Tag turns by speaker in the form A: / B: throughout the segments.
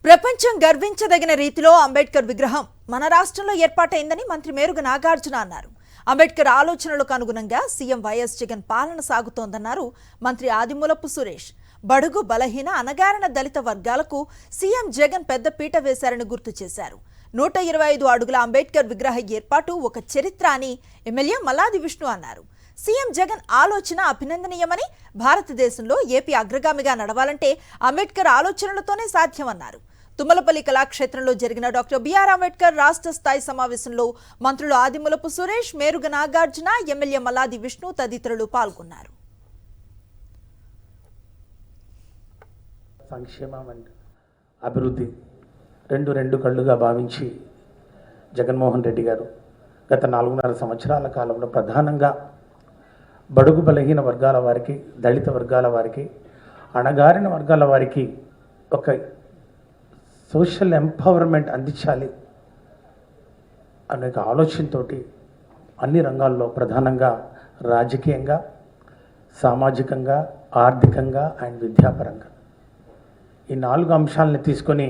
A: ప్రపంచం గర్వించదగిన రీతిలో అంబేద్కర్ విగ్రహం మన రాష్ట్రంలో ఏర్పాటైందని మంత్రి మేరుగ నాగార్జున అన్నారు. అంబేద్కర్ ఆలోచనలకు అనుగుణంగా సీఎం వైఎస్ జగన్ పాలన సాగుతోందన్నారు మంత్రి ఆదిమూలపు సురేష్. బడుగు బలహీన అణగారిన దళిత వర్గాలకు సీఎం జగన్ పెద్ద పీట వేశారని గుర్తు చేశారు. 125 అడుగుల అంబేద్కర్ విగ్రహ ఏర్పాటు ఒక చరిత్ర అని ఎమ్మెల్యే మల్లాది విష్ణు అన్నారు. సీఎం జగన్ ఆలోచన అభినందనీయమని, భారతదేశంలో ఏపీ అగ్రగామిగా నడవాలంటే అంబేద్కర్ ఆలోచనలతోనే సాధ్యమన్నారు. తుమ్మలపల్లి కళాక్షేత్రంలో జరిగిన డాక్టర్ బిఆర్ అంబేద్కర్ రాష్ట్ర స్థాయి సమావేశంలో మంత్రులు ఆదిమూలపు సురేష్, మేరుగ నాగార్జున, ఎమ్మెల్యే మల్లాది విష్ణు తదితరులు పాల్గొన్నారు.
B: సంక్షేమం అండ్ అభివృద్ధి రెండు కళ్ళుగా భావించి జగన్మోహన్ రెడ్డి గారు గత 4.5 సంవత్సరాల కాలంలో ప్రధానంగా బడుగు బలహీన వర్గాల వారికి, దళిత వర్గాల వారికి, అణగారిన వర్గాల వారికి ఒక సోషల్ ఎంపవర్మెంట్ అందించాలి అనే ఆలోచనతో అన్ని రంగాల్లో ప్రధానంగా రాజకీయంగా, సామాజికంగా, ఆర్థికంగా అండ్ విద్యాపరంగా ఈ 4 అంశాలని తీసుకొని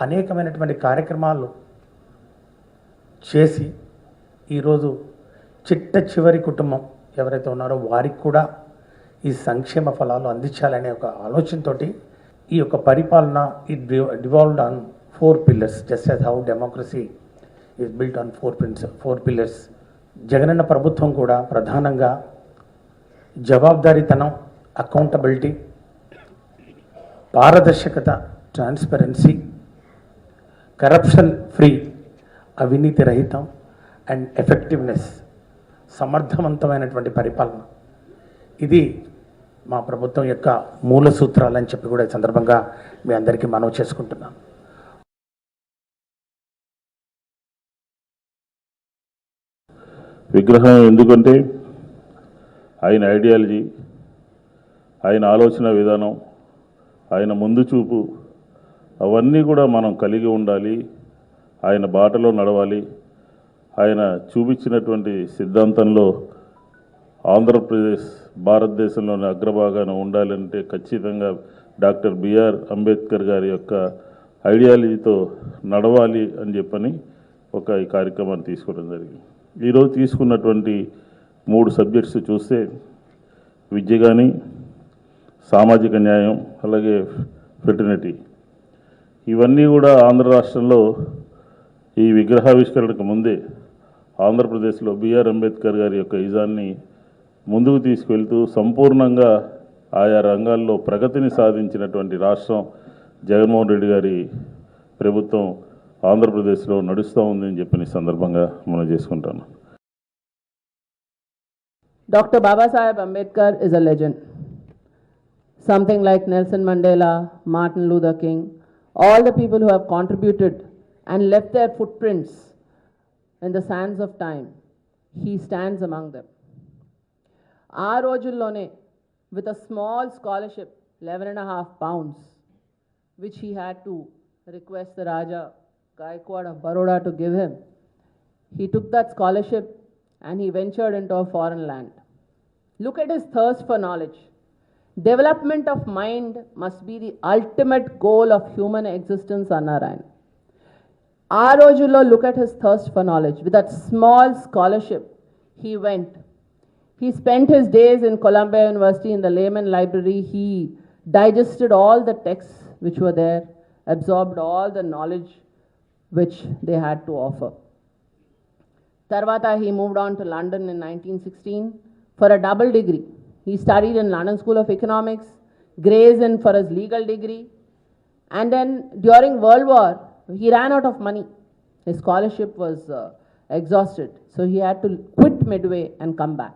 B: అనేకమైనటువంటి కార్యక్రమాలు చేసి ఈరోజు చిట్ట చివరి కుటుంబం ఎవరైతే ఉన్నారో వారికి కూడా ఈ సంక్షేమ ఫలాలు అందించాలనే ఒక ఆలోచనతో ఈ యొక్క పరిపాలన devolved on 4 pillars, just as how democracy is built on 4 pillars. Jagananna ప్రభుత్వం కూడా ప్రధానంగా జవాబుదారీతనం, అకౌంటబిలిటీ, పారదర్శకత, ట్రాన్స్పరెన్సీ, కరప్షన్ ఫ్రీ, అవినీతి రహితం అండ్ ఎఫెక్టివ్నెస్, సమర్థవంతమైనటువంటి పరిపాలన, ఇది మా ప్రభుత్వం యొక్క మూల సూత్రాలని చెప్పి కూడా ఈ సందర్భంగా మీ అందరికీ మనవి చేసుకుంటున్నాను.
C: విగ్రహం ఎందుకంటే ఆయన ఐడియాలజీ, ఆయన ఆలోచన విధానం, ఆయన ముందు చూపు అవన్నీ కూడా మనం కలిగి ఉండాలి. ఆయన బాటలో నడవాలి. ఆయన చూపించినటువంటి సిద్ధాంతంలో ఆంధ్రప్రదేశ్ భారతదేశంలోని అగ్రభాగాన ఉండాలంటే ఖచ్చితంగా డాక్టర్ బిఆర్ అంబేద్కర్ గారి యొక్క ఐడియాలజీతో నడవాలి అని చెప్పని ఈ కార్యక్రమాన్ని తీసుకోవడం జరిగింది. ఈరోజు తీసుకున్నటువంటి 3 సబ్జెక్ట్స్ చూస్తే విద్య కానీ, సామాజిక న్యాయం, అలాగే ఫెటర్నిటీ, ఇవన్నీ కూడా ఆంధ్ర రాష్ట్రంలో ఈ విగ్రహావిష్కరణకు ముందే ఆంధ్రప్రదేశ్లో బిఆర్ అంబేద్కర్ గారి యొక్క ఇజాన్ని ముందుకు తీసుకెళ్తూ సంపూర్ణంగా ఆయా రంగాల్లో ప్రగతిని సాధించినటువంటి రాష్ట్రం జగన్మోహన్ రెడ్డి గారి ప్రభుత్వం ఆంధ్రప్రదేశ్లో నడుస్తూ ఉందని చెప్పిన సందర్భంగా మనం చేసుకుంటాను.
D: Dr. Babasaheb Ambedkar is a legend. Something like Nelson Mandela, Martin Luther King, all the people who have contributed and left their footprints in the sands of time, he stands among them. ఆ రోజుల్లోనే with a small scholarship, 11.5 pounds, which he had to request the Raja Gaikwad of Baroda to give him, he took that scholarship and he ventured into a foreign land. Look at his thirst for knowledge. Development of mind must be the ultimate goal of human existence, Annarayan. Aa rojullo, look at his thirst for knowledge. With that small scholarship, he went. He spent his days in Columbia University in the Lehman Library. He digested all the texts which were there, absorbed all the knowledge which they had to offer. Tarvata, he moved on to London in 1916 for a double degree. He studied in London School of Economics, Gray's Inn for his legal degree, and then during World War, he ran out of money. His scholarship was exhausted, so he had to quit midway and come back.